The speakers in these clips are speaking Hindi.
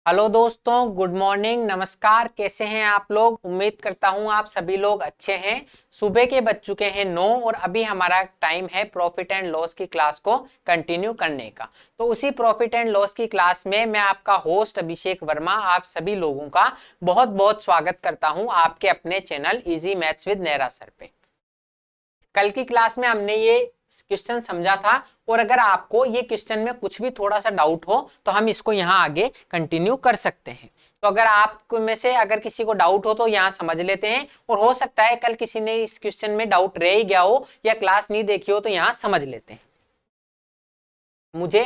हेलो दोस्तों, गुड मॉर्निंग, नमस्कार। कैसे हैं आप लोग? उम्मीद करता हूं आप सभी लोग अच्छे हैं। सुबह के बज चुके हैं 9 और अभी हमारा टाइम है प्रॉफिट एंड लॉस की क्लास को कंटिन्यू करने का। तो उसी प्रॉफिट एंड लॉस की क्लास में मैं आपका होस्ट अभिषेक वर्मा आप सभी लोगों का बहुत बहुत स्वागत करता हूं आपके अपने channel easy maths with Nehra sir पे। कल की क्लास में हमने ये क्वेश्चन समझा था और अगर आपको ये क्वेश्चन में कुछ भी थोड़ा सा डाउट हो तो हम इसको यहाँ आगे कंटिन्यू कर सकते हैं। तो अगर आप में से अगर किसी को डाउट हो तो यहाँ समझ लेते हैं, और हो सकता है कल किसी ने इस क्वेश्चन में डाउट रह ही गया हो या क्लास नहीं देखी हो तो यहाँ समझ लेते हैं।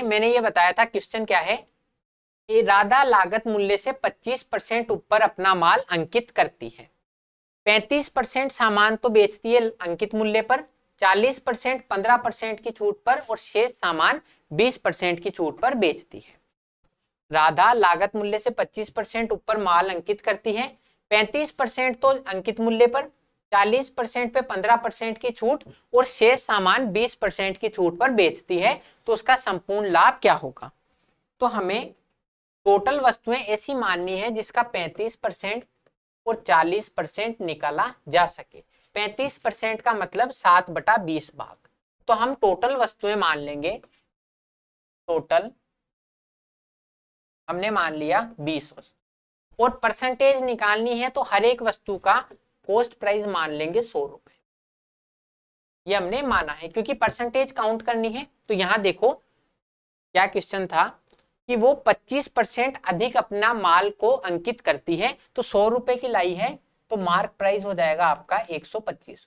मैंने ये बताया था क्वेश्चन क्या है। राधा लागत मूल्य से 25% ऊपर अपना माल अंकित करती है। 35% सामान तो बेचती है अंकित मूल्य पर, 40% 15% की छूट पर और शेष सामान 20% की छूट पर बेचती है। राधा लागत मूल्य से 25% ऊपर माल अंकित करती है, 35% तो अंकित मूल्य पर, 40% पे 15% की छूट और शेष सामान 20% की छूट पर बेचती है। तो उसका संपूर्ण लाभ क्या होगा? तो हमें टोटल वस्तुएं ऐसी माननी है जिसका 35% और 40% निकाला जा सके। 35% का मतलब 7/20 भाग। तो हम टोटल वस्तुएं मान लेंगे। टोटल हमने मान लिया 20 वस्तु, और परसेंटेज निकालनी है तो हर एक वस्तु का कॉस्ट प्राइस मान लेंगे 100 रुपए। ये हमने माना है क्योंकि परसेंटेज काउंट करनी है। तो यहां देखो क्या क्वेश्चन था कि वो 25% अधिक अपना माल को अंकित करती है, तो 100 रुपए की लाई है तो मार्क प्राइस हो जाएगा आपका 125।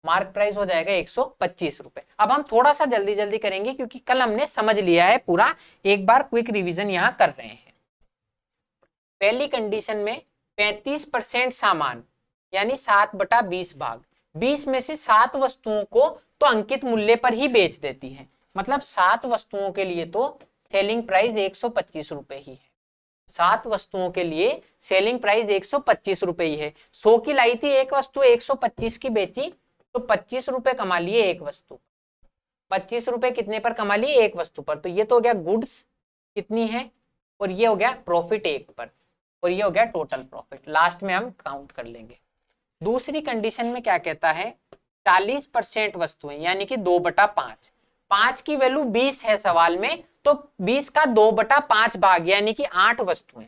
मार्क प्राइस हो जाएगा 125 रुपए। अब हम थोड़ा सा जल्दी जल्दी करेंगे क्योंकि कल हमने समझ लिया है पूरा। एक बार क्विक रिवीजन यहां कर रहे हैं। पहली कंडीशन में 35% सामान यानी 7/20 भाग, 20 में से 7 वस्तुओं को तो अंकित मूल्य पर ही बेच देती है। मतलब 7 वस्तुओं के लिए तो सेलिंग प्राइस 125 रुपए ही है। 7 वस्तुओं के लिए सेलिंग प्राइस 125 रुपए ही है। 100 की लाई थी एक वस्तु, 125 की बेची तो 25 रुपए कमा लिए एक वस्तु। 25 रुपए कितने पर कमा लिए? एक वस्तु पर। तो ये तो हो गया गुड्स कितनी है, और ये हो गया प्रॉफिट एक पर, और ये हो गया टोटल प्रॉफिट। लास्ट में हम काउंट कर लेंगे। दूसरी कंडीशन में क्या कहता है? 40% वस्तुएं यानी कि 2/5। 5 की वैल्यू 20 है सवाल में, तो 20 का 2/5 भाग यानी कि 8 वस्तुएं।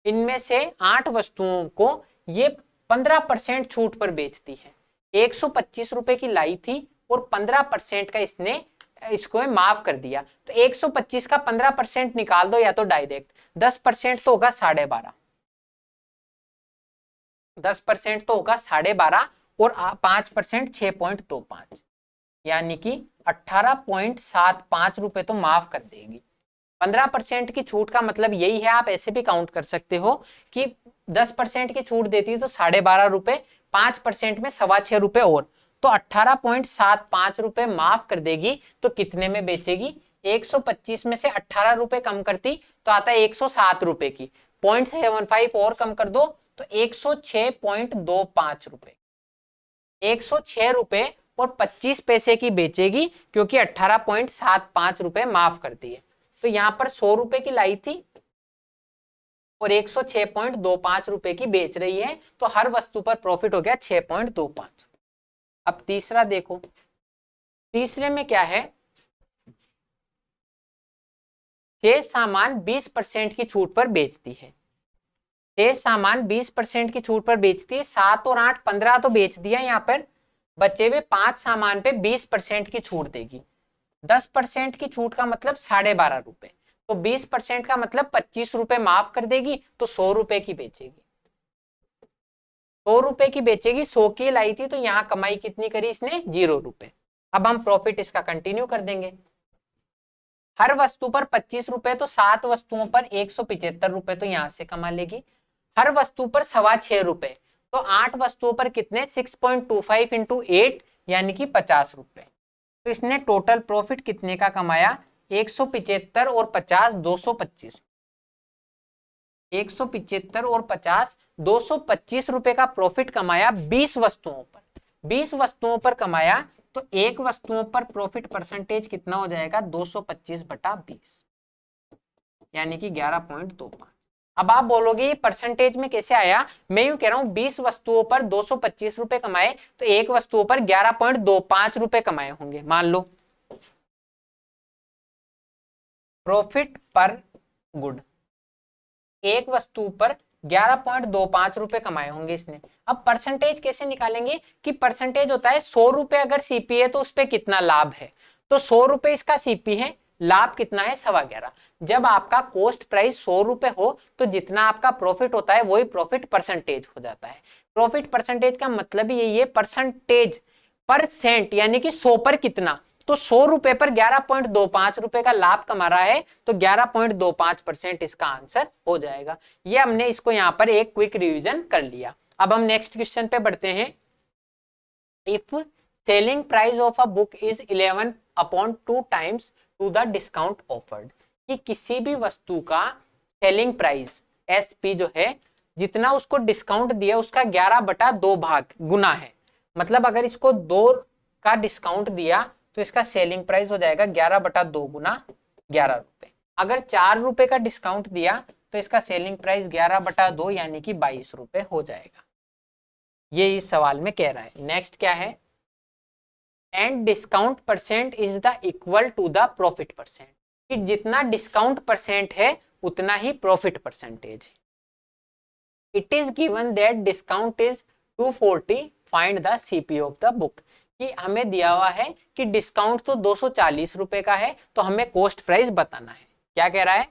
इनमें से 8 वस्तुओं को ये 15% छूट पर बेचती है। 125 रुपए की लाई थी और 15% का इसने इसको माफ कर दिया। तो 125 का 15% निकाल दो या तो डायरेक्ट। 10% तो होगा 12.5। 10% तो होगा 12.5 और 5% 6.25 यानी कि 18.75 रुपए तो माफ कर देगी। 15% की छूट का मतलब यही है। आप ऐसे भी काउंट कर सकते हो कि 10% की छूट देती है तो 12.5 रुपए, 5% में 6.25 रुपए और, तो 18.75 रुपए माफ कर देगी। तो कितने में बेचेगी? 125 में से 18 रुपए कम करती तो आता है 107 रुपए की। 0.75 और कम कर दो तो 106.25 रुपए। 106 रुपए और 25 पैसे की बेचेगी क्योंकि 18.75 रुपए माफ करती है। तो यहां पर 100 रुपए की लाई थी और 106.25 रुपए की बेच रही है, तो हर वस्तु पर प्रॉफिट हो गया 6.25। अब तीसरा देखो। तीसरे में क्या है? शेष सामान 20% की छूट पर बेचती है। शेष सामान 20% की छूट पर बेचती है। 7 और 8 15 तो बेच दिया, यहाँ पर बचे हुए 5 सामान पे 20% की छूट देगी। 10% की छूट का मतलब 12.5 रुपए, तो 20% का मतलब 25 रुपए माफ कर देगी, तो 100 रुपए की बेचेगी। 100 रुपए की बेचेगी। 100 की लाई थी तो यहाँ कमाई कितनी करी इसने? 0 रुपए। अब हम प्रॉफिट इसका कंटिन्यू कर देंगे। हर वस्तु पर 25 रुपए, तो 7 वस्तुओं पर 175 रुपए तो यहां से कमा लेगी। हर वस्तु पर 6.25 रुपए, तो 8 वस्तुओं पर कितने? 6.25 इंटू 8 यानी कि 50 रुपए। तो इसने टोटल प्रॉफिट कितने का कमाया? 175 और 50 225। 175 और 50 225 रुपए का प्रॉफिट कमाया 20 वस्तुओं पर। 20 वस्तुओं पर कमाया तो एक वस्तुओं पर प्रॉफिट परसेंटेज कितना हो जाएगा? 225/20। यानी कि 11.25। अब आप बोलोगे ये परसेंटेज में कैसे आया? मैं यूं कह रहा हूं 20 वस्तुओं पर 225 रुपए कमाए तो एक वस्तुओं पर 11.25 रुपए कमाए होंगे। मान लो प्रॉफिट पर गुड, एक वस्तु पर 11.25 रुपए कमाए होंगे इसने। अब परसेंटेज कैसे निकालेंगे कि परसेंटेज होता है 100 रुपए अगर सीपी है तो उस पर कितना लाभ है। तो 100 रुपए इसका सीपी है, लाभ कितना है? 11.25। जब आपका कॉस्ट प्राइस 100 रुपए हो तो जितना आपका प्रॉफिट होता है वही प्रॉफिट परसेंटेज हो जाता है। प्रॉफिट परसेंटेज का मतलब यही है, परसेंटेज परसेंट यानी कि 100 पर कितना। तो 100 रुपए पर 11.25 रुपए का लाभ कमा रहा है तो 11.25% इसका आंसर हो जाएगा। ये हमने इसको यहां पर एक क्विक रिवीजन कर लिया। अब हम नेक्स्ट क्वेश्चन पे बढ़ते हैं। If selling price of a book is 11/2 times to the discount offered, कि किसी भी वस्तु का सेलिंग प्राइस एसपी जो है जितना उसको डिस्काउंट दिया उसका 11/2 भाग गुना है। मतलब अगर इसको 2 का डिस्काउंट दिया तो इसका सेलिंग प्राइस हो जाएगा 11/2 गुना 11 रुपए। अगर 4 रुपए का डिस्काउंट दिया तो इसका सेलिंग प्राइस 11/2 यानी कि 22 रुपए हो जाएगा। ये इस सवाल में कह रहा है। नेक्स्ट क्या है? And discount percent is the equal to the profit percent, कि जितना डिस्काउंट परसेंट है उतना ही प्रॉफिट परसेंटेज है। It is given that discount is 240, find the CP of the book, कि हमें दिया हुआ है कि डिस्काउंट तो 240 रुपए का है तो हमें कॉस्ट प्राइस बताना है। क्या कह रहा है?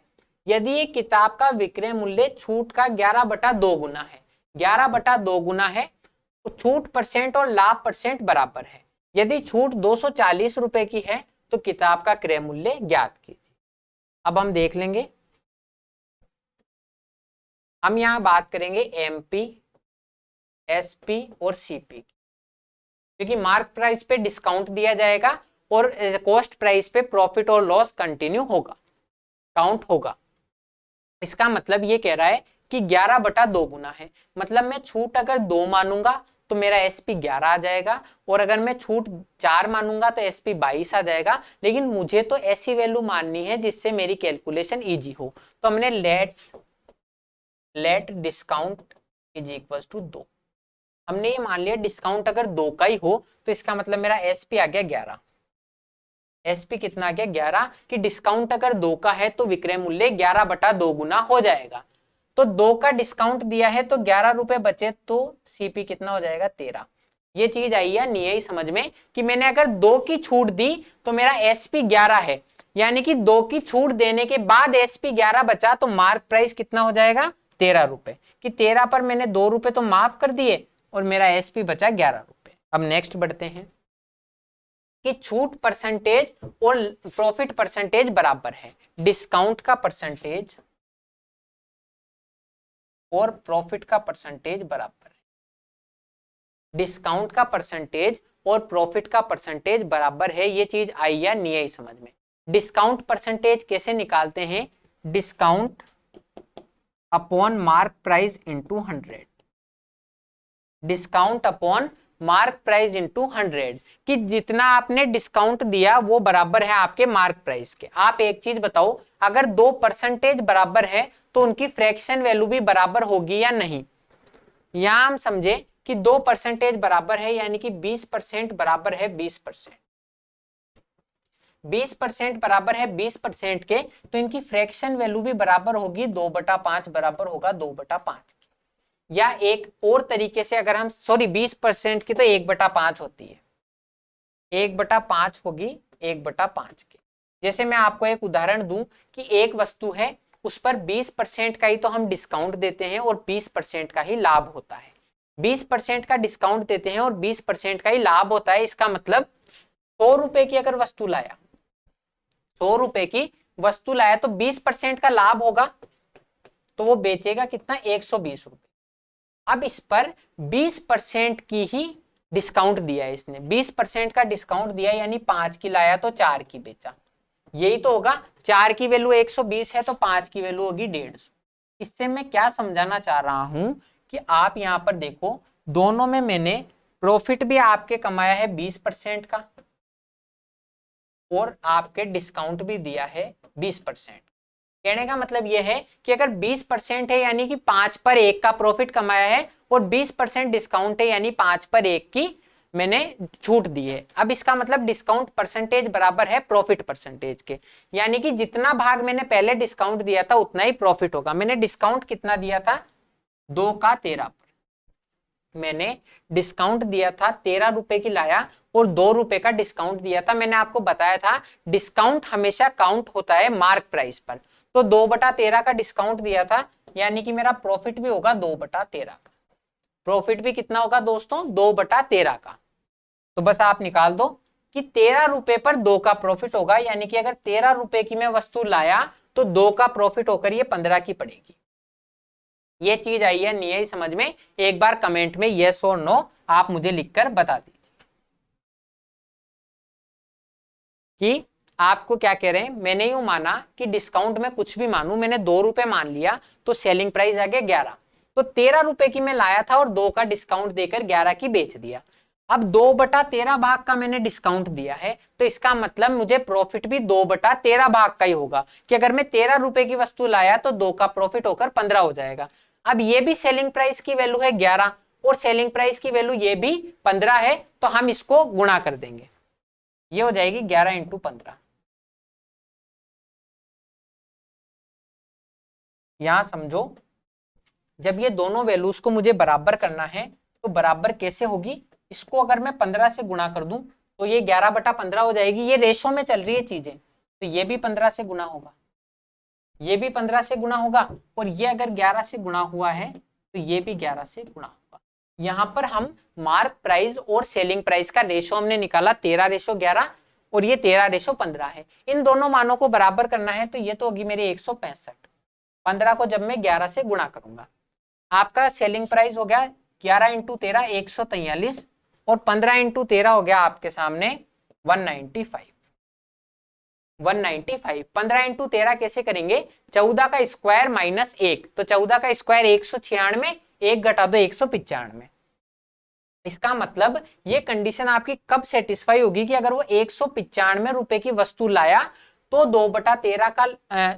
यदि एक किताब का विक्रय मूल्य छूट का 11/2 गुना है, 11/2 गुना है तो छूट परसेंट और लाभ परसेंट बराबर है। यदि छूट 240 रुपए की है तो किताब का क्रय मूल्य ज्ञात कीजिए। अब हम देख लेंगे, हम यहां बात करेंगे एमपी, एसपी और सीपी, क्योंकि मार्क प्राइस पे डिस्काउंट दिया जाएगा और कॉस्ट प्राइस पे प्रॉफिट और लॉस कंटिन्यू होगा, काउंट होगा। इसका मतलब ये कह रहा है कि 11/2 गुना है, मतलब मैं छूट अगर 2 मानूंगा तो मेरा एसपी 11 आ जाएगा, और अगर मैं छूट 4 मानूंगा तो एसपी 22 आ जाएगा। लेकिन मुझे तो ऐसी वैल्यू माननी है जिससे मेरी कैलकुलेशन इजी हो, तो हमने let discount is equal to 2। हमने ये मान लिया डिस्काउंट अगर 2 का ही हो तो इसका मतलब मेरा एसपी आ गया 11। एसपी कितना आ गया? 11, कि डिस्काउंट अगर 2 का है तो विक्रय मूल्य 11/2 गुना हो जाएगा। तो 2 का डिस्काउंट दिया है तो 11 रुपए बचे तो सीपी कितना हो जाएगा? 13। ये चीज आई है नहीं आई समझ में, कि मैंने अगर 2 की छूट दी तो मेरा एसपी 11 है, यानी कि 2 की छूट देने के बाद एसपी 11 बचा तो मार्क प्राइस कितना हो जाएगा? 13 रुपए, कि 13 पर मैंने 2 रुपए तो माफ कर दिए और मेरा एसपी बचा 11 रुपए। अब नेक्स्ट बढ़ते हैं कि छूट परसेंटेज और प्रॉफिट परसेंटेज बराबर है। डिस्काउंट का परसेंटेज और प्रॉफिट का परसेंटेज बराबर है। डिस्काउंट का परसेंटेज और प्रॉफिट का परसेंटेज बराबर है। ये चीज आई या नहीं आई समझ में? डिस्काउंट परसेंटेज कैसे निकालते हैं? Discount upon mark price into 100, discount upon mark price into 100, कि जितना आपने डिस्काउंट दिया वो बराबर है आपके मार्क प्राइस के। आप एक चीज बताओ, अगर 2 परसेंटेज बराबर है तो उनकी फ्रैक्शन वैल्यू भी बराबर होगी या नहीं? यहां हम समझे कि 2 परसेंटेज बराबर है यानी कि 20% बराबर है 20%, 20% बराबर है 20% के, तो इनकी फ्रैक्शन वैल्यू भी बराबर होगी 2/5 बराबर होगा 2/5। या एक और तरीके से अगर हम 20% की तो 1/5 होती है, 1/5 होगी 1/5 की। जैसे मैं आपको एक उदाहरण दूं कि एक वस्तु है उस पर 20% का ही तो हम डिस्काउंट देते हैं और 20% का ही लाभ होता है। 20% का डिस्काउंट देते हैं और 20% का ही लाभ होता है। इसका मतलब 100 रुपए की अगर वस्तु लाया, 100 रुपए की वस्तु लाया तो 20% का लाभ होगा, तो वो बेचेगा कितना? 120 रुपए। अब इस पर 20% की ही डिस्काउंट दिया है इसने, 20% का डिस्काउंट दिया यानी 5 की लाया तो 4 की बेचा। यही तो होगा, 4 की वैल्यू 120 है तो 5 की वैल्यू होगी 150। इससे मैं क्या समझाना चाह रहा हूं कि आप यहां पर देखो, दोनों में मैंने प्रॉफिट भी आपके कमाया है 20% का और आपके डिस्काउंट भी दिया है 20%। कहने का मतलब यह है कि अगर 20% है यानी कि 5 पर 1 का प्रॉफिट कमाया है और 20% डिस्काउंट है यानी 5 पर 1 की मैंने छूट दी है। अब इसका मतलब डिस्काउंट परसेंटेज बराबर है प्रॉफिट परसेंटेज के, यानी कि जितना भाग मैंने पहले डिस्काउंट दिया था उतना ही प्रॉफिट होगा। मैंने डिस्काउंट कितना दिया था, 2 का 13 पर मैंने डिस्काउंट दिया था, 13 रुपए की लाया और 2 रुपए का डिस्काउंट दिया था। मैंने आपको बताया था डिस्काउंट हमेशा काउंट होता है मार्क प्राइस पर, तो 2/13 का डिस्काउंट दिया था यानी कि मेरा प्रॉफिट भी होगा 2/13 का। प्रॉफिट भी कितना होगा दोस्तों, 2/13 का। तो बस आप निकाल दो कि 13 रुपए पर 2 का प्रॉफिट होगा, यानी कि अगर 13 रुपए की मैं वस्तु लाया तो 2 का प्रॉफिट होकर ये 15 की पड़ेगी। ये चीज आई है नहीं आई समझ में, एक बार कमेंट में यस और नो आप मुझे लिखकर बता दीजिए कि आपको क्या कह रहे हैं। मैंने यूं माना कि डिस्काउंट में कुछ भी मानूं, मैंने 2 रुपए मान लिया तो सेलिंग प्राइस आ गया 11, तो 13 रुपए की मैं लाया था और 2 का डिस्काउंट देकर 11 की बेच दिया। अब 2/13 भाग का मैंने डिस्काउंट दिया है तो इसका मतलब मुझे प्रॉफिट भी 2/13 भाग का ही होगा, कि अगर मैं 13 रुपए की वस्तु लाया तो 2 का प्रॉफिट होकर 15 हो जाएगा। अब ये भी सेलिंग प्राइस की वैल्यू है 11 और सेलिंग प्राइस की वैल्यू ये भी 15 है, तो हम इसको गुणा कर देंगे, ये हो जाएगी 11 × 15। यहां समझो, जब ये दोनों वैल्यूज को मुझे बराबर करना है तो बराबर कैसे होगी, इसको अगर मैं 15 से गुणा कर दूं तो ये 11/15 हो जाएगी। ये रेशो में चल रही है चीजें, तो ये भी 15 से गुणा होगा, ये भी 15 से गुणा होगा, और ये अगर 11 से गुणा हुआ है तो ये भी 11 से गुणा होगा। यहां पर हम मार्क प्राइस और सेलिंग प्राइस का रेशो हमने निकाला 13:11 और ये 13:15 है। इन दोनों मानों को बराबर करना है तो ये तो होगी मेरी 165। 15 को जब मैं 11 से गुणा करूंगा, आपका सेलिंग प्राइस हो गया 11 × 13 143 और 15 × 13 हो गया आपके सामने 195। 195 15 × 13 कैसे करेंगे, 14 का स्क्वायर माइनस 1, तो 14 का स्क्वायर 196, 1 घटा दो 195। इसका मतलब ये कंडीशन आपकी कब सेटिस्फाई होगी कि अगर वो 195 रुपए की वस्तु लाया तो 2/13 का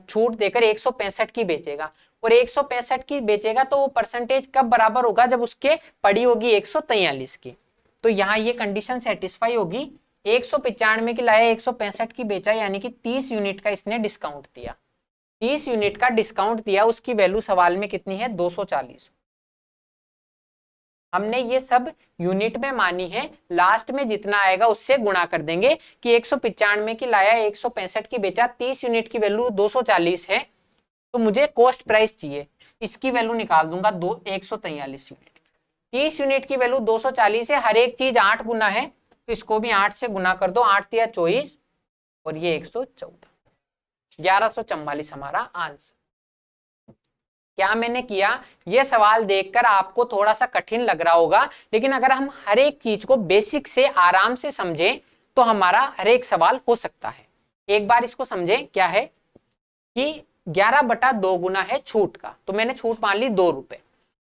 छूट देकर 165 की बेचेगा, और 165 की बेचेगा तो वो परसेंटेज कब बराबर होगा, जब उसके पड़ी होगी 143 की। तो यहाँ ये कंडीशन सेटिस्फाई होगी, 195 की लाया 165 की बेचा, यानी कि 30 यूनिट का इसने डिस्काउंट दिया। 30 यूनिट का डिस्काउंट दिया, उसकी वैल्यू सवाल में कितनी है, 240। हमने ये सब यूनिट में मानी है, लास्ट में जितना आएगा उससे गुणा कर देंगे कि 195 की लाया 165 की बेचा, 30 यूनिट की वैल्यू 240 है, तो मुझे कॉस्ट प्राइस चाहिए, इसकी वैल्यू निकाल दूंगा 143 यूनिट। 30 यूनिट की वैल्यू 240 है, हर एक चीज 8 गुना है तो इसको भी 8 से गुना कर दो, 8 × 24 और ये 114, 1144 हमारा आंसर। क्या मैंने किया, यह सवाल देखकर आपको थोड़ा सा कठिन लग रहा होगा, लेकिन अगर हम हर एक चीज को बेसिक से आराम से समझें तो हमारा हर एक सवाल हो सकता है। एक बार इसको समझें, क्या है कि 11/2 गुना है छूट का, तो मैंने छूट मान ली 2 रुपए,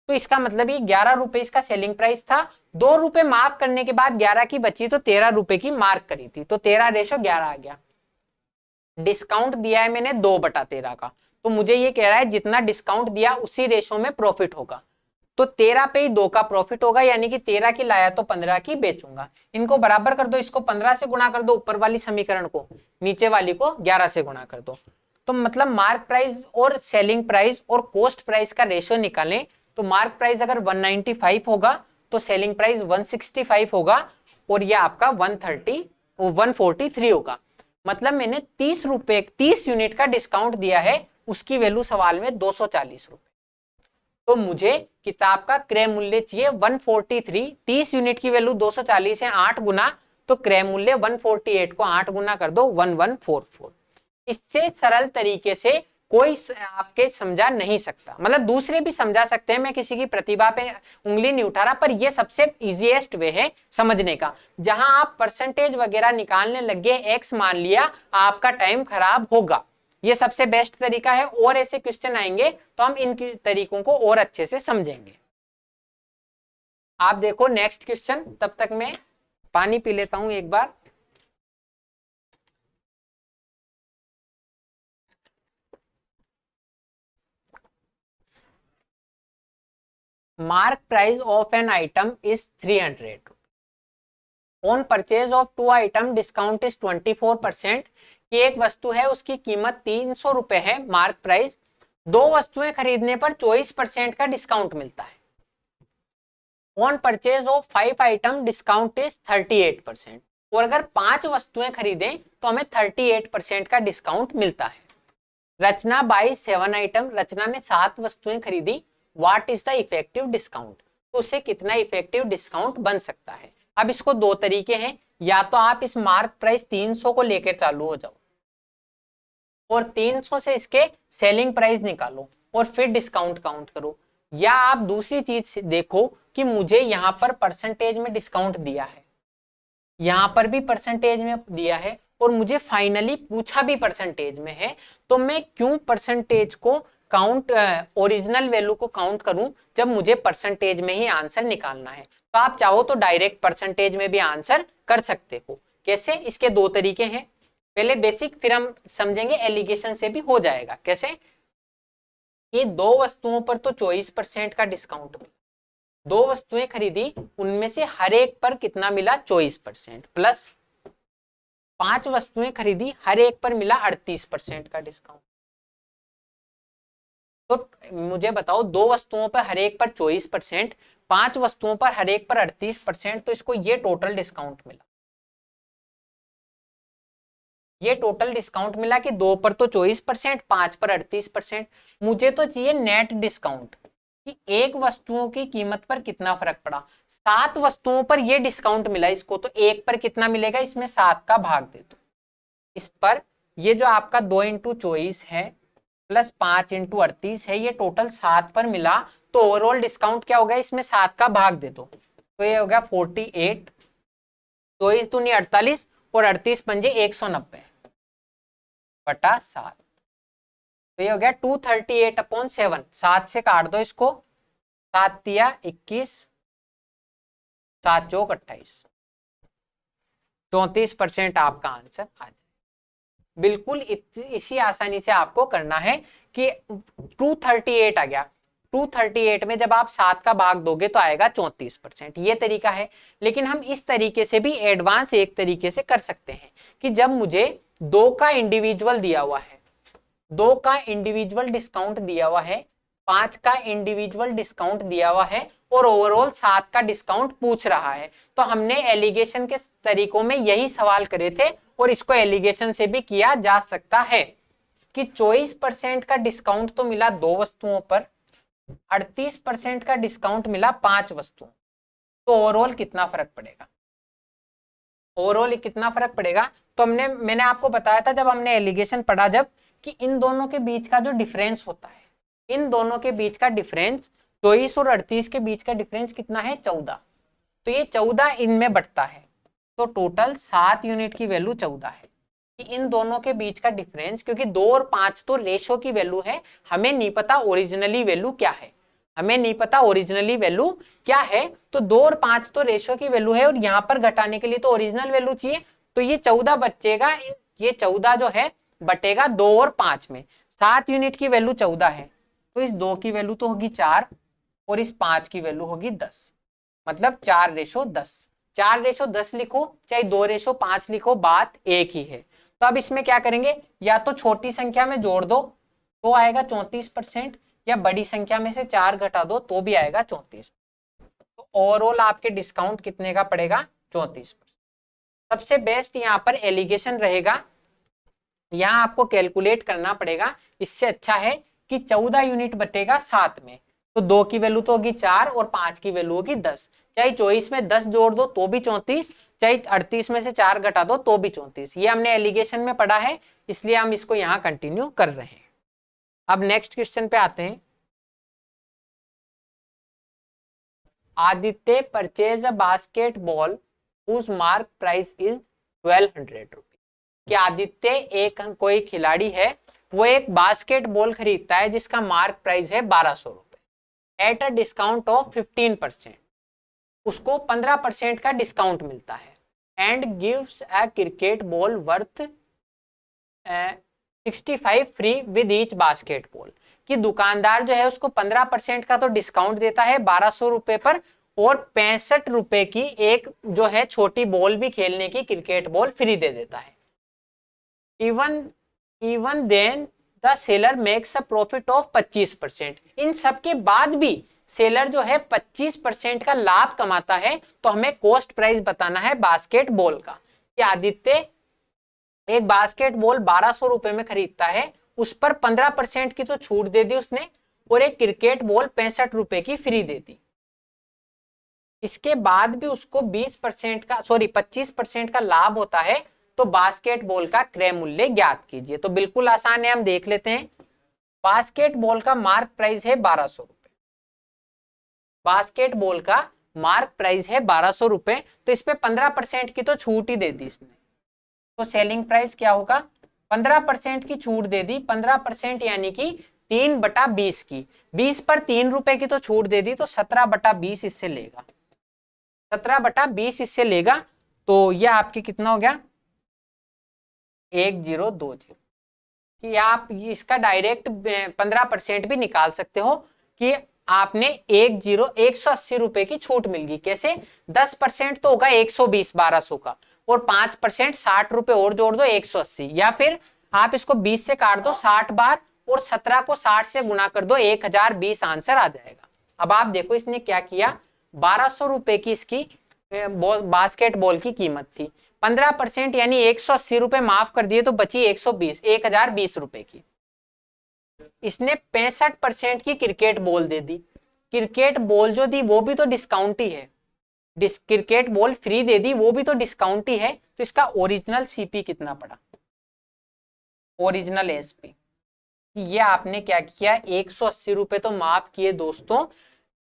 तो इसका मतलब ये 11 रुपए इसका सेलिंग प्राइस था, 2 रुपए मार्क करने के बाद 11 की बची तो 13 रुपए की मार्क करी थी, तो 13:11 आ गया। डिस्काउंट दिया है मैंने 2/13 का, तो मुझे ये कह रहा है जितना डिस्काउंट दिया उसी रेशो में प्रॉफिट होगा, तो 13 पे ही 2 का प्रॉफिट होगा, यानी कि 13 की लाया तो 15 की बेचूंगा। इनको बराबर कर दो, इसको 15 से गुणा कर दो, ऊपर वाली समीकरण को, नीचे वाली को 11 से गुणा कर दो। तो मतलब मार्क प्राइस और सेलिंग प्राइस और कॉस्ट प्राइस का रेशियो निकालें तो मार्क प्राइस अगर 195 होगा तो सेलिंग प्राइस 165 होगा, और ये आपका 143 होगा। मतलब मैंने 30 यूनिट का डिस्काउंट दिया है, उसकी वैल्यू सवाल में 240 रुपए। तो मुझे किताब का क्रय मूल्य चाहिए 143, 30 यूनिट की वैल्यू 240 है, 8 गुना, तो क्रय मूल्य 148 को 8 गुना कर दो 1144। इससे सरल तरीके से कोई आपके समझा नहीं सकता, मतलब दूसरे भी समझा सकते हैं, मैं किसी की प्रतिभा पे उंगली नहीं उठा रहा, पर यह सबसे इजीएस्ट वे है समझने का। जहां आप परसेंटेज वगैरह निकालने लगे, एक्स मान लिया, आपका टाइम खराब होगा। ये सबसे बेस्ट तरीका है, और ऐसे क्वेश्चन आएंगे तो हम इन तरीकों को और अच्छे से समझेंगे। आप देखो नेक्स्ट क्वेश्चन, तब तक मैं पानी पी लेता हूं एक बार। Mark price of an item is 300 on purchase of 2 item discount is 24%। कि एक वस्तु है उसकी कीमत 300 रुपए है मार्क प्राइस, 2 वस्तुएं खरीदने पर 24% का डिस्काउंट मिलता है। On purchase of 5 item discount is 38%। और अगर 5 वस्तुएं खरीदें तो हमें 38% का डिस्काउंट मिलता है। रचना बाई 7 आइटम, रचना ने 7 वस्तुएं खरीदी, what is the effective discount, तो उससे कितना इफेक्टिव डिस्काउंट बन सकता है। अब इसको 2 तरीके हैं, या तो आप इस मार्क प्राइस 300 को लेकर चालू हो जाओ और 300 से इसके सेलिंग प्राइस निकालो और फिर डिस्काउंट काउंट करो, या आप दूसरी चीज देखो कि मुझे यहां पर परसेंटेज में डिस्काउंट दिया है, यहां पर भी परसेंटेज में दिया है और मुझे फाइनली पूछा भी परसेंटेज में है, तो मैं क्यों परसेंटेज को काउंट ओरिजिनल वैल्यू को काउंट करूं जब मुझे परसेंटेज में ही आंसर निकालना है। तो आप चाहो तो डायरेक्ट परसेंटेज में भी आंसर कर सकते हो। कैसे? इसके 2 तरीके हैं, पहले बेसिक फिर हम समझेंगे एलिगेशन से भी हो जाएगा। कैसे? ये 2 वस्तुओं पर तो 24% का डिस्काउंट मिला, 2 वस्तुएं खरीदी, उनमें से हर एक पर कितना मिला? 24%, प्लस 5 वस्तुएं खरीदी, हर एक पर मिला 38% का डिस्काउंट। तो मुझे बताओ 2 वस्तुओं पर हर एक पर 24%, 5 वस्तुओं पर हर एक पर 38%, तो इसको ये टोटल डिस्काउंट मिला। ये टोटल डिस्काउंट मिला कि 2 पर तो 24%, 5 पर 38%। मुझे तो चाहिए नेट डिस्काउंट कि एक वस्तुओं की कीमत पर कितना फर्क पड़ा। 7 वस्तुओं पर ये डिस्काउंट मिला इसको, तो 1 पर कितना मिलेगा? इसमें 7 का भाग दे दो इस पर। ये जो आपका 2 इंटू 24 है प्लस 5 इंटू 38 है, ये टोटल 7 पर मिला, तो ओवरऑल डिस्काउंट क्या हो गया? इसमें 7 का भाग दे दो, तो ये हो गया 48, 24 दूनी 48 और 38 पंजे 190 बटा 7, तो ये हो गया 238/7। 7 से काट दो इसको, 7 दिया 21, 7 चौक 28, 34% आपका आंसर आ जाए। बिल्कुल इसी आसानी से आपको करना है कि 238 आ गया, 238 में जब आप 7 का भाग दोगे तो आएगा 34%। ये तरीका है, लेकिन हम इस तरीके से भी एडवांस एक तरीके से कर सकते हैं कि जब मुझे 2 का इंडिविजुअल दिया हुआ है, 2 का इंडिविजुअल डिस्काउंट दिया हुआ है, 5 का इंडिविजुअल डिस्काउंट दिया हुआ है और ओवरऑल 7 का डिस्काउंट पूछ रहा है, तो हमने एलिगेशन के तरीकों में यही सवाल करे थे और इसको एलिगेशन से भी किया जा सकता है कि 24% का डिस्काउंट तो मिला 2 वस्तुओं पर, 38% का डिस्काउंट मिला 5 वस्तुओं, तो ओवरऑल कितना फर्क पड़ेगा? ओवरऑल कितना फर्क पड़ेगा? तो मैंने आपको बताया था जब हमने एलिगेशन पढ़ा, जब कि इन दोनों के बीच का जो डिफरेंस होता है, इन दोनों के बीच का डिफरेंस 24 और 38 के बीच का डिफरेंस कितना है? 14। तो ये 14 इनमें बढ़ता है, तो टोटल 7 यूनिट की वैल्यू 14 है। कि इन दोनों के बीच का डिफरेंस, क्योंकि 2 और 5 तो रेशो की वैल्यू है, हमें नहीं पता ओरिजिनली वैल्यू क्या है, हमें नहीं पता ओरिजिनली वैल्यू क्या है, तो 2 और 5 तो रेशो की वैल्यू है और यहां पर घटाने के लिए तो ओरिजिनल वैल्यू चाहिए, तो ये 14 बचेगा, ये 14 जो है बटेगा 2 और 5 में। 7 यूनिट की वैल्यू 14 है, तो इस 2 की वैल्यू तो होगी 4 और इस 5 की वैल्यू होगी 10, मतलब 4:10। 4:10 लिखो चाहे 2:5 लिखो, बात एक ही है। तो अब इसमें क्या करेंगे, या तो छोटी संख्या में जोड़ दो तो आएगा 34%, या बड़ी संख्या में से 4 घटा दो तो भी आएगा 34। तो ओवरऑल आपके डिस्काउंट कितने का पड़ेगा? 34%। सबसे बेस्ट यहाँ पर एलिगेशन रहेगा, यहाँ आपको कैलकुलेट करना पड़ेगा। इससे अच्छा है कि 14 यूनिट बटेगा 7 में, तो 2 की वैल्यू तो होगी 4 और 5 की वैल्यू होगी 10। चाहे 24 में 10 जोड़ दो तो भी 34, चाहे 38 में से 4 घटा दो तो भी 34। ये हमने एलिगेशन में पढ़ा है, इसलिए हम इसको यहाँ कंटिन्यू कर रहे हैं। अब नेक्स्ट क्वेश्चन पे आते हैं। Aditya purchase a basketball whose mark price is 1200 rupees. कि आदित्य एक कोई खिलाड़ी है, वो एक बास्केटबॉल खरीदता है जिसका मार्क प्राइस है 1200 रुपए एट अ डिस्काउंट ऑफ 15%। उसको 15% का डिस्काउंट मिलता है and gives a cricket ball worth 65 free with each basketball. कि दुकानदार जो है उसको 15% का तो डिस्काउंट देता है 1200 रुपए पर, और 65 रुपए की एक जो है छोटी बॉल भी खेलने की क्रिकेट बॉल फ्री दे देता है। Even then the seller makes a profit of 25%। इन सब के बाद भी सेलर जो है 25% का लाभ कमाता है, तो हमें कॉस्ट प्राइस बताना है बास्केटबॉल का। कि आदित्य एक बास्केटबॉल 1200 रुपए में खरीदता है, उस पर 15% की तो छूट दे दी उसने, और एक क्रिकेट बॉल 65 रुपए की फ्री दे दी। इसके बाद भी उसको 25% का लाभ होता है, तो बास्केटबॉल का क्रय मूल्य ज्ञात कीजिए। तो बिल्कुल आसान है, हम देख लेते हैं। बास्केटबॉल का मार्क प्राइस है 1200 रुपए। बास्केटबॉल का मार्क प्राइस है 1200 रुपए, तो इस पे 15% की तो छूट ही दे दी इसने, तो सेलिंग प्राइस क्या होगा? 15% की छूट दे दी, 15% यानी कि 3/20 की, 20 पर 3 रुपए की तो छूट दे दी, तो 17/20 इससे लेगा, 17/20 इससे लेगा। तो यह आपके कितना हो गया? 1020। कि आप इसका डायरेक्ट 15% भी निकाल सकते हो कि आपने 180 रुपए की छूट मिल गई। कैसे? 10% तो होगा 120 1200 का, और 5% 60 रुपए और जोड़ दो 180, या फिर आप इसको 20 से काट दो 60 बार, और 17 को 60 से गुना कर दो, 1020 आंसर आ जाएगा। अब आप देखो इसने क्या किया, 1200 रुपए की इसकी बास्केटबॉल की कीमत थी, 15% यानी 180 रुपए माफ कर दिए, तो बची 1020 रुपए की। इसने 65% की क्रिकेट बॉल दे दी। क्रिकेट बॉल जो दी वो भी तो डिस्काउंट ही है, क्रिकेट बॉल फ्री दे दी वो भी तो डिस्काउंट ही है, तो इसका ओरिजिनल सीपी कितना पड़ा? Original SP. ये आपने क्या किया, 180 रुपए तो माफ किए दोस्तों,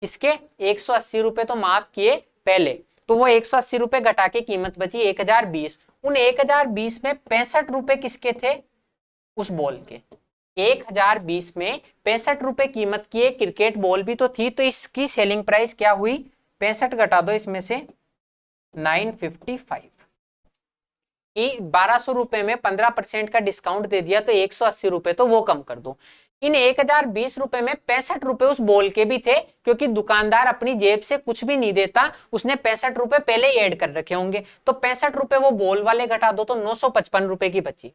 इसके 180 रुपए तो माफ किए पहले, तो वो 180 रुपए घटा के कीमत बची 1020। उन 1020 में 65 रुपए किसके थे? उस बॉल के। 1020 में 65 रुपए कीमत की एक क्रिकेट बॉल भी तो थी, तो इसकी सेलिंग प्राइस क्या हुई? 65 घटा दो इसमें से 955। कि 1200 रुपए में 15% का डिस्काउंट दे दिया, तो 180 रुपए तो वो कम कर दो। इन 1020 रुपए में 65 रुपए उस बॉल के भी थे, क्योंकि दुकानदार अपनी जेब से कुछ भी नहीं देता, उसने 65 रुपए पहले ही ऐड कर रखे होंगे, तो 65 रुपए वो बॉल वाले घटा दो, तो 955 रुपए की बची।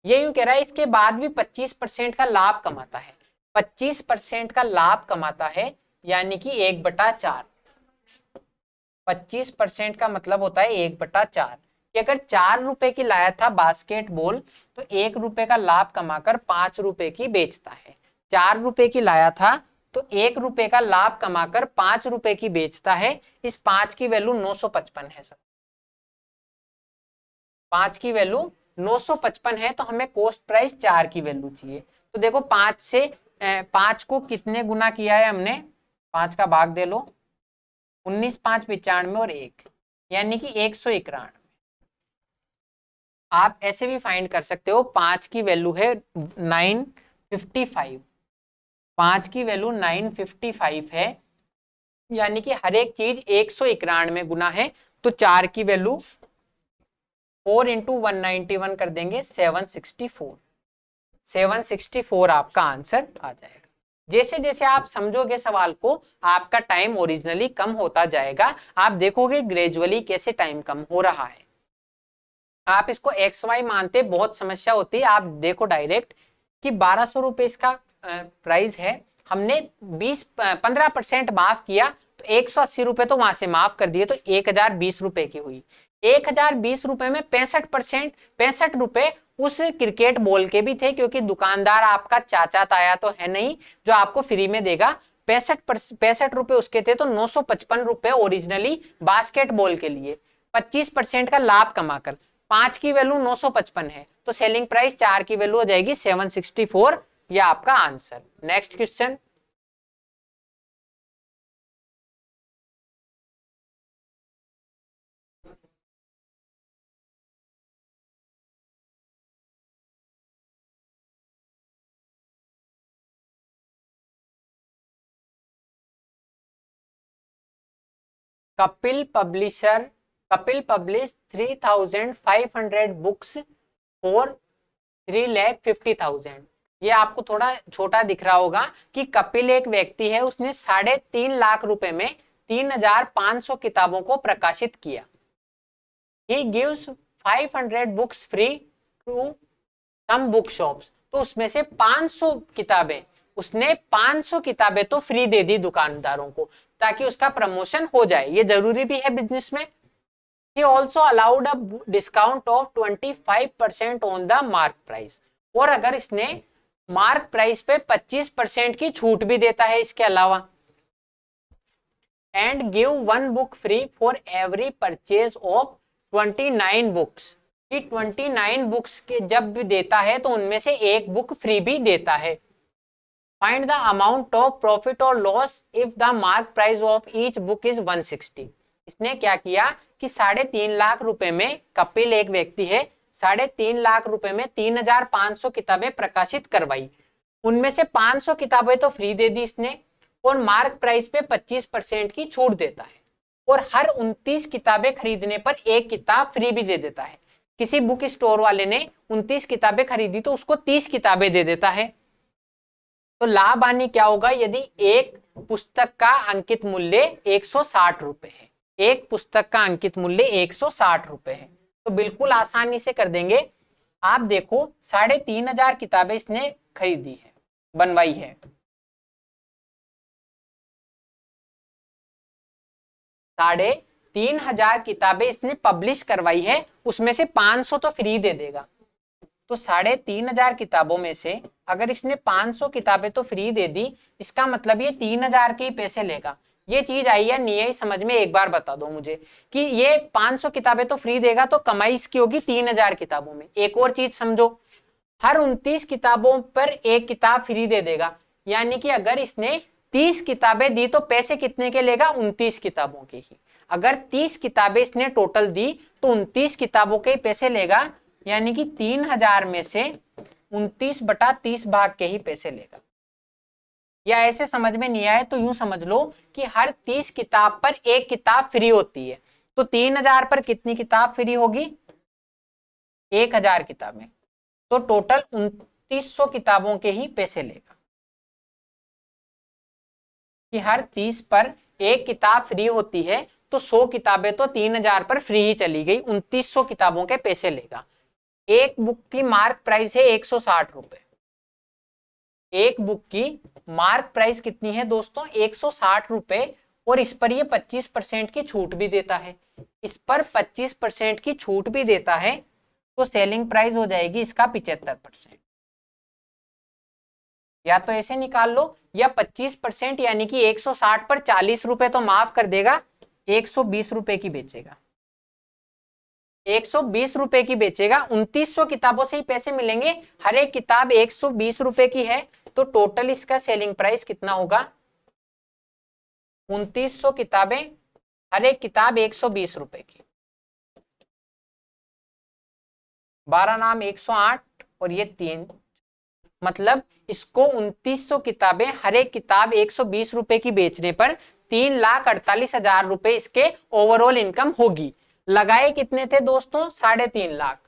ये यूं कह रहा है इसके बाद भी 25% का लाभ कमाता है, 25% का लाभ कमाता है, यानी कि 1/4। 25% का मतलब होता है 1/4। कि अगर 4 रुपए की लाया था बास्केटबॉल, तो 1 रुपए का लाभ कमाकर 5 रुपए की बेचता है। 4 रुपए की लाया था, तो 1 रुपए का लाभ कमाकर 5 रुपए की बेचता है। इस 5 की वैल्यू 955 है सर, 5 की वैल्यू 955 है, तो हमें कॉस्ट प्राइस 4 की वैल्यू चाहिए। तो देखो 5 से 5 को कितने गुना किया है हमने, 5 का भाग दे लो, 19 5 95 और 1, यानी कि 191। आप ऐसे भी फाइंड कर सकते हो, 5 की वैल्यू है 955, 5 की वैल्यू 955 है, यानी कि हर एक चीज 191 गुना है, तो 4 की वैल्यू 4 इंटू 191 कर देंगे 764, 764 आपका आंसर आ जाएगा। जैसे जैसे आप समझोगे सवाल को, आपका टाइम ओरिजिनली कम होता जाएगा, आप देखोगे ग्रेजुअली कैसे टाइम कम हो रहा है। आप इसको एक्स वाई मानते बहुत समस्या होती है। आप देखो डायरेक्ट कि 1200 रुपए इसका प्राइस है, हमने 15% माफ किया, तो 180 रुपए तो वहां से माफ कर दिए, तो 1020 रुपए की हुई। 1020 रुपए में 65 रुपए उस क्रिकेट बॉल के भी थे, क्योंकि दुकानदार आपका चाचा ताया तो है नहीं जो आपको फ्री में देगा। 65 रुपए उसके थे, तो 955 रुपए ओरिजिनली बास्केटबॉल के लिए 25% का लाभ कमाकर। 5 की वैल्यू 955 है, तो सेलिंग प्राइस 4 की वैल्यू हो जाएगी 764। यह आपका answer. Next question, Kapil publish 3500 books for 3,50,000। ये आपको थोड़ा छोटा दिख रहा होगा कि कपिल एक व्यक्ति है, उसने 3.5 लाख रुपए में 3,500 किताबों को प्रकाशित किया। He gives 500 books free to some book shops। तो उसमें से 500 किताबें, उसने 500 किताबें तो फ्री दे दी दुकानदारों को ताकि उसका प्रमोशन हो जाए। ये जरूरी भी है बिजनेस में। He also allowed a discount of 25% on the mark price। और अगर इसने मार्क प्राइस पे 25% की छूट भी देता है इसके अलावा। And give 1 book free for every purchase of 29 books. कि 29 बुक्स के जब भी देता है तो उनमें से एक बुक फ्री भी देता है। Find the amount of profit और loss if the mark price of each book is 160। इसने क्या किया कि 3.5 लाख रुपए में, कपिल एक व्यक्ति है, 3.5 लाख रुपए में 3,500 किताबें प्रकाशित करवाई। उनमें से 500 किताबें तो फ्री दे दी इसने और मार्क प्राइस पे 25% की छूट देता है। और हर 29 किताबें खरीदने पर एक किताब फ्री भी दे देता है। किसी बुक स्टोर वाले ने 29 किताबें खरीदी तो उसको 30 किताबें दे देता है। तो लाभ हानि क्या होगा? यदि एक पुस्तक का अंकित मूल्य 160 रुपए है, एक पुस्तक का अंकित मूल्य 160 रुपए है, तो बिल्कुल आसानी से कर देंगे। आप देखो 3,500 किताबें इसने खरीदी है, बनवाई है। 3,500 किताबें इसने पब्लिश करवाई है, उसमें से 500 तो फ्री दे देगा। तो 3,500 किताबों में से अगर इसने 500 किताबें तो फ्री दे दी, इसका मतलब ये 3,000 के ही पैसे लेगा। ये चीज आई या नहीं आई समझ में? एक बार बता दो मुझे कि ये 500 किताबें तो फ्री देगा तो कमाई इसकी होगी 3,000 किताबों में। एक और चीज समझो, हर 29 किताबों पर एक किताब फ्री दे देगा, यानी कि अगर इसने 30 किताबें दी तो पैसे कितने के लेगा? 29 किताबों के ही। अगर 30 किताबें इसने टोटल दी तो 29 किताबों के ही पैसे लेगा, यानी कि 3,000 में से 29/30 भाग के ही पैसे लेगा। या ऐसे समझ में नहीं आए तो यूं समझ लो कि हर 30 किताब पर एक किताब फ्री होती है, तो 3,000 पर कितनी किताब फ्री होगी? 1,000 किताबें। तो टोटल 2,900 किताबों के ही पैसे लेगा। कि हर 30 पर एक किताब फ्री होती है तो 100 किताबें तो 3,000 पर फ्री ही चली गई, 2,900 किताबों के पैसे लेगा। एक बुक की मार्क प्राइस है 160 रुपए। एक बुक की मार्क प्राइस कितनी है दोस्तों? 160 रुपए। और इस पर ये 25% की छूट भी देता है, इस पर 25% की छूट भी देता है, तो सेलिंग प्राइस हो जाएगी इसका 75%। या तो ऐसे निकाल लो, या 25% यानी कि 160 पर 40 रुपए तो माफ कर देगा, 120 रुपए की बेचेगा। 120 रुपए की बेचेगा। 2,900 किताबों से ही पैसे मिलेंगे, हर एक किताब 120 रुपए की है, तो टोटल इसका सेलिंग प्राइस कितना होगा? 2,900 किताबें, हर एक किताब 120 रुपए की, 12 नाम 108 और ये 3, मतलब इसको 2,900 किताबें, हर एक किताब 120 रुपए की बेचने पर 3,48,000 रुपए इसके ओवरऑल इनकम होगी। लगाए कितने थे दोस्तों? 3.5 लाख।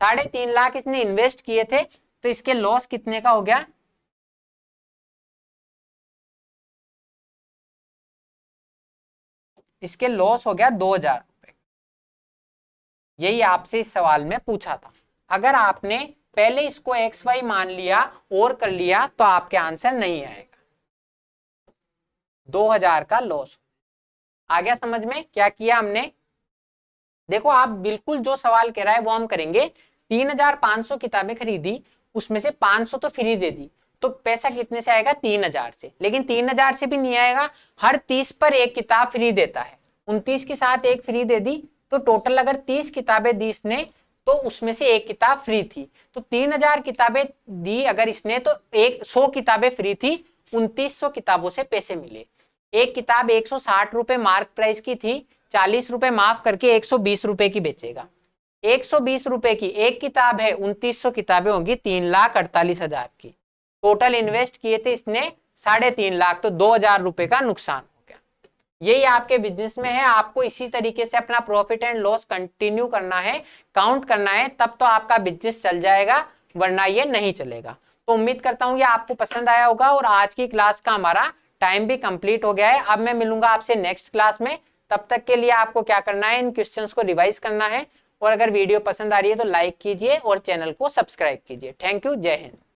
3.5 लाख इसने इन्वेस्ट किए थे, तो इसके लॉस कितने का हो गया? इसके लॉस हो गया 2,000 रुपए। यही आपसे इस सवाल में पूछा था। अगर आपने पहले इसको XY मान लिया और कर लिया तो आपके आंसर नहीं आएगा। 2,000 का लॉस। आ गया समझ में क्या किया हमने? देखो आप बिल्कुल जो सवाल कह रहा है वो हम करेंगे। 3,500 किताबें खरीदी, उसमें से 500 तो फ्री दे दी, तो पैसा कितने से आएगा? 3,000 से। लेकिन 3,000 से भी नहीं आएगा, हर 30 पर एक किताब फ्री देता है, 29 के साथ एक फ्री दे दी, तो टोटल अगर 30 किताबें दी इसने तो उसमें से एक किताब फ्री थी, तो 3,000 किताबें दी अगर इसने तो 100 किताबें फ्री थी, 2,900 किताबों से पैसे मिले। एक किताब 160 रुपए मार्क प्राइस की थी, 40 रुपए माफ करके 120 रुपए की बेचेगा। 120 रुपए की एक किताब है, 2,900 किताबें होंगी 3,48,000 की। टोटल इन्वेस्ट किए थे इसने 3.5 लाख, तो 2,000 रुपए का नुकसान हो गया। यही आपके बिजनेस में है, आपको इसी तरीके से अपना प्रॉफिट एंड लॉस कंटिन्यू करना है, काउंट करना है, तब तो आपका बिजनेस चल जाएगा, वरना ये नहीं चलेगा। तो उम्मीद करता हूँ ये आपको पसंद आया होगा और आज की क्लास का हमारा टाइम भी कंप्लीट हो गया है। अब मैं मिलूंगा आपसे नेक्स्ट क्लास में। तब तक के लिए आपको क्या करना है, इन क्वेश्चंस को रिवाइज करना है और अगर वीडियो पसंद आ रही है तो लाइक कीजिए और चैनल को सब्सक्राइब कीजिए। थैंक यू, जय हिंद।